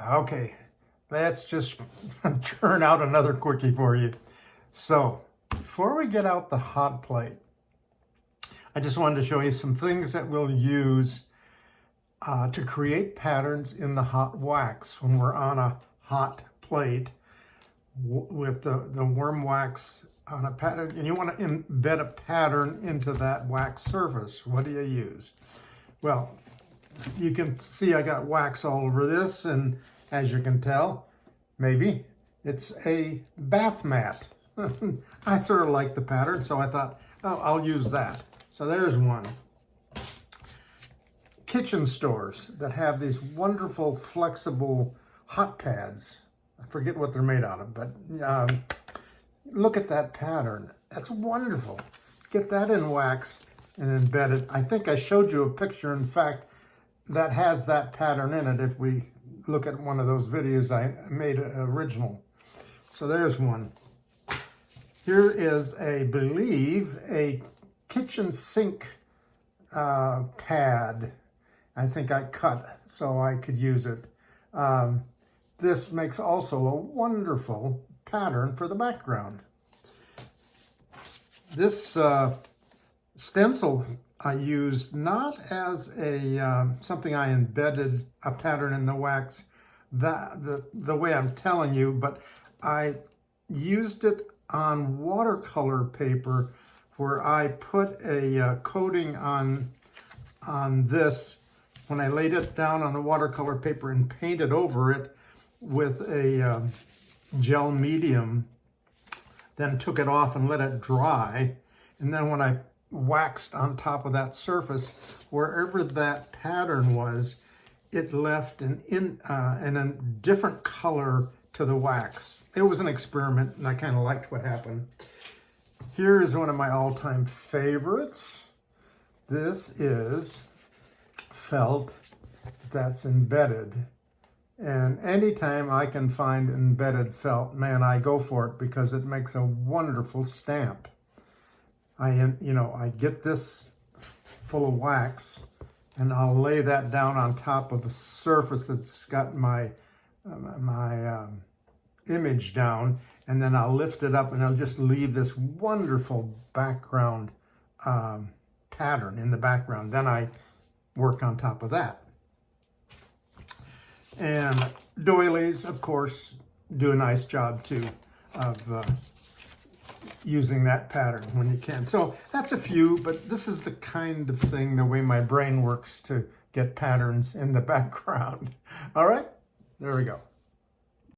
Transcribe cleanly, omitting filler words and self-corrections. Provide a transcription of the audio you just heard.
Okay, let's just churn out another quickie for you. So before we get out the hot plate, I just wanted to show you some things that we'll use to create patterns in the hot wax when we're on a hot plate with the warm wax on a pattern, and you want to embed a pattern into that wax surface. What do you use? Well, you can see I got wax all over this, and as you can tell, maybe it's a bath mat. I sort of like the pattern, so I thought, oh, I'll use that. So there's one. Kitchen stores that have these wonderful flexible hot pads. I forget what they're made out of, but look at that pattern. That's wonderful. Get that in wax and embed it. I think I showed you a picture, in fact, that has that pattern in it if we look at one of those videos I made original. So there's one. Here is I believe a kitchen sink pad. I think I cut so I could use it. This makes also a wonderful pattern for the background. This stencil I used not as a something I embedded a pattern in the wax the way I'm telling you, but I used it on watercolor paper where I put a coating on this when I laid it down on the watercolor paper and painted over it with a gel medium, then took it off and let it dry. And then when I waxed on top of that surface, wherever that pattern was, it left a different color to the wax. It was an experiment, and I kind of liked what happened. Here is one of my all-time favorites. This is felt that's embedded. And anytime I can find embedded felt, man, I go for it because it makes a wonderful stamp. I get this full of wax, and I'll lay that down on top of a surface that's got my image down, and then I'll lift it up and I'll just leave this wonderful background pattern in the background. Then I work on top of that. And doilies, of course, do a nice job too of using that pattern when you can. So that's a few, but this is the kind of thing, the way my brain works to get patterns in the background. All right, there we go.